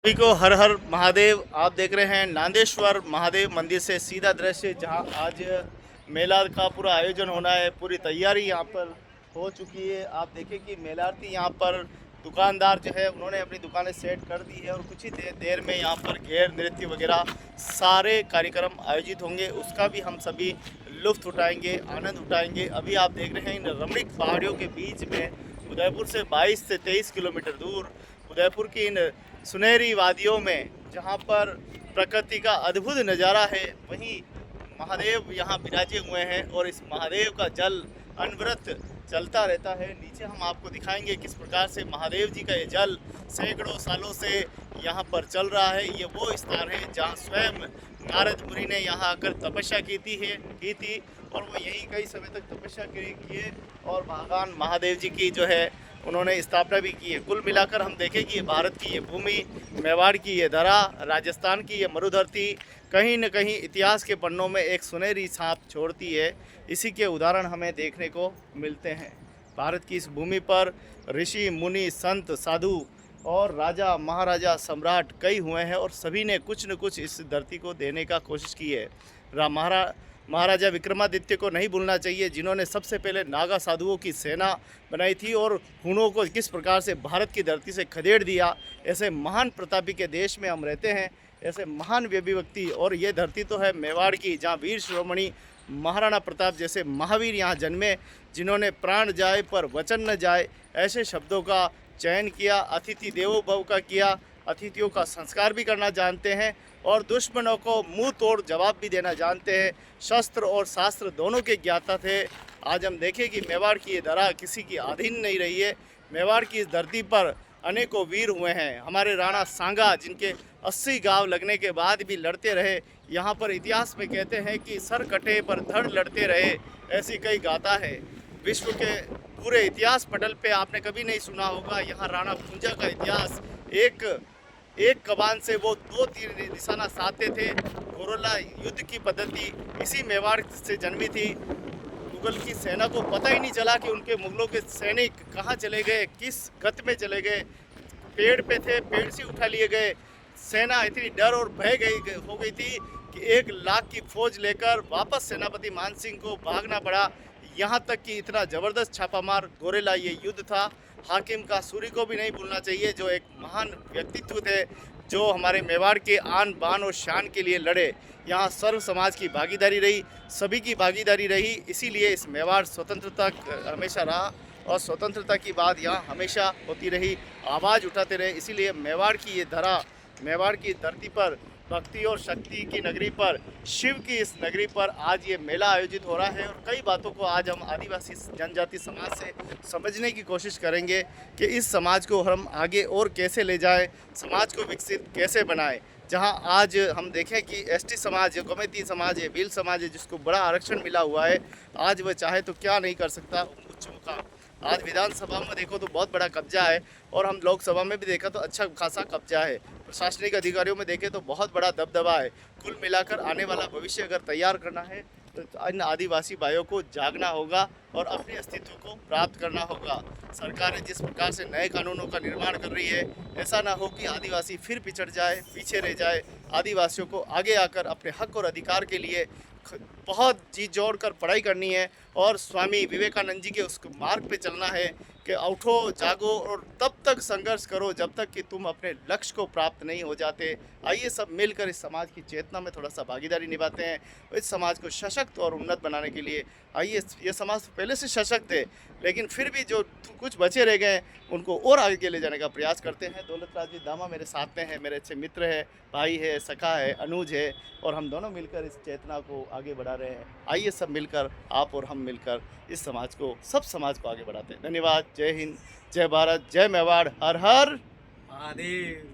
सभी को हर हर महादेव। आप देख रहे हैं नांदेश्वर महादेव मंदिर से सीधा दृश्य, जहां आज मेला का पूरा आयोजन होना है। पूरी तैयारी यहां पर हो चुकी है। आप देखें कि मेलार्थी यहां पर दुकानदार जो है उन्होंने अपनी दुकानें सेट कर दी है और कुछ ही देर में यहां पर घेर नृत्य वगैरह सारे कार्यक्रम आयोजित होंगे। उसका भी हम सभी लुत्फ उठाएंगे, आनंद उठाएंगे। अभी आप देख रहे हैं इन रमणीक पहाड़ियों के बीच में उदयपुर से 22 से 23 किलोमीटर दूर उदयपुर की इन सुनहरी वादियों में जहाँ पर प्रकृति का अद्भुत नज़ारा है, वहीं महादेव यहाँ विराजे हुए हैं और इस महादेव का जल अनवरत चलता रहता है। नीचे हम आपको दिखाएंगे किस प्रकार से महादेव जी का ये जल सैकड़ों सालों से यहाँ पर चल रहा है। ये वो स्थान है जहाँ स्वयं नारद मुनि ने यहाँ आकर तपस्या की थी और वो यहीं कई समय तक तपस्या किए और भगवान महादेव जी की जो है उन्होंने स्थापना भी की है। कुल मिलाकर हम देखें कि ये भारत की ये भूमि, मेवाड़ की ये धरा, राजस्थान की ये मरुधरती कहीं न कहीं इतिहास के पन्नों में एक सुनहरी छाप छोड़ती है। इसी के उदाहरण हमें देखने को मिलते हैं। भारत की इस भूमि पर ऋषि मुनि संत साधु और राजा महाराजा सम्राट कई हुए हैं और सभी ने कुछ न कुछ इस धरती को देने का कोशिश की है। महाराजा विक्रमादित्य को नहीं भूलना चाहिए, जिन्होंने सबसे पहले नागा साधुओं की सेना बनाई थी और हुनों को किस प्रकार से भारत की धरती से खदेड़ दिया। ऐसे महान प्रतापी के देश में हम रहते हैं, ऐसे महान व्यक्ति। और ये धरती तो है मेवाड़ की, जहाँ वीर शिरोमणि महाराणा प्रताप जैसे महावीर यहाँ जन्मे, जिन्होंने प्राण जाए पर वचन न जाए ऐसे शब्दों का चयन किया। अतिथि देवो भव का किया, अतिथियों का संस्कार भी करना जानते हैं और दुश्मनों को मुंह तोड़ जवाब भी देना जानते हैं। शस्त्र और शास्त्र दोनों के ज्ञाता थे। आज हम देखें कि मेवाड़ की ये धरा किसी की अधीन नहीं रही है। मेवाड़ की इस धरती पर अनेकों वीर हुए हैं। हमारे राणा सांगा, जिनके 80 गांव लगने के बाद भी लड़ते रहे। यहाँ पर इतिहास में कहते हैं कि सर कटे पर धड़ लड़ते रहे, ऐसी कई गाथा है। विश्व के पूरे इतिहास पटल पे आपने कभी नहीं सुना होगा यहाँ राणा पूंजा का इतिहास। एक कमान से वो 2 तीर निशाना साधते थे। गोरला युद्ध की पद्धति इसी मेवाड़ से जन्मी थी। मुगल की सेना को पता ही नहीं चला कि उनके मुगलों के सैनिक कहाँ चले गए, किस गत में चले गए। पेड़ पे थे, पेड़ से उठा लिए गए। सेना इतनी डर और भय हो गई थी कि 1 लाख की फौज लेकर वापस सेनापति मान सिंह को भागना पड़ा। यहाँ तक कि इतना ज़बरदस्त छापामार गोरेला ये युद्ध था। हाकिम का सूरी को भी नहीं भूलना चाहिए, जो एक महान व्यक्तित्व थे, जो हमारे मेवाड़ के आन बान और शान के लिए लड़े। यहाँ सर्व समाज की भागीदारी रही, सभी की भागीदारी रही। इसीलिए इस मेवाड़ स्वतंत्रता हमेशा रहा और स्वतंत्रता की बात यहाँ हमेशा होती रही, आवाज़ उठाते रहे। इसीलिए मेवाड़ की ये धरा, मेवाड़ की धरती पर, भक्ति और शक्ति की नगरी पर, शिव की इस नगरी पर आज ये मेला आयोजित हो रहा है। और कई बातों को आज हम आदिवासी जनजाति समाज से समझने की कोशिश करेंगे कि इस समाज को हम आगे और कैसे ले जाएं, समाज को विकसित कैसे बनाएं। जहां आज हम देखें कि एसटी समाज, गोमेती समाज है, भील समाज है, जिसको बड़ा आरक्षण मिला हुआ है, आज वह चाहे तो क्या नहीं कर सकता। उच्च मुकाम आज विधानसभा में देखो तो बहुत बड़ा कब्जा है और हम लोकसभा में भी देखा तो अच्छा खासा कब्जा है। प्रशासनिक अधिकारियों में देखें तो बहुत बड़ा दबदबा है। कुल मिलाकर आने वाला भविष्य अगर तैयार करना है तो इन आदिवासी भाइयों को जागना होगा और अपने अस्तित्व को प्राप्त करना होगा। सरकारें जिस प्रकार से नए कानूनों का निर्माण कर रही है, ऐसा ना हो कि आदिवासी फिर पिछड़ जाए, पीछे रह जाए। आदिवासियों को आगे आकर अपने हक और अधिकार के लिए बहुत जी जोड़ कर पढ़ाई करनी है और स्वामी विवेकानंद जी के उस मार्ग पे चलना है कि उठो, जागो और तब तक संघर्ष करो जब तक कि तुम अपने लक्ष्य को प्राप्त नहीं हो जाते। आइए सब मिलकर इस समाज की चेतना में थोड़ा सा भागीदारी निभाते हैं। इस समाज को सशक्त और उन्नत बनाने के लिए आइए, ये समाज पहले से सशक्त है लेकिन फिर भी जो कुछ बचे रह गए उनको और आगे ले जाने का प्रयास करते हैं। दौलत राज जी दामा मेरे साथ में है, मेरे अच्छे मित्र है, भाई है, सखा है, अनुज है और हम दोनों मिलकर इस चेतना को आगे बढ़ा रहे हैं। आइए सब मिलकर, आप और हम मिलकर इस समाज को, सब समाज को आगे बढ़ाते हैं। धन्यवाद। जय हिंद, जय भारत, जय मेवाड़, हर हर महादेव।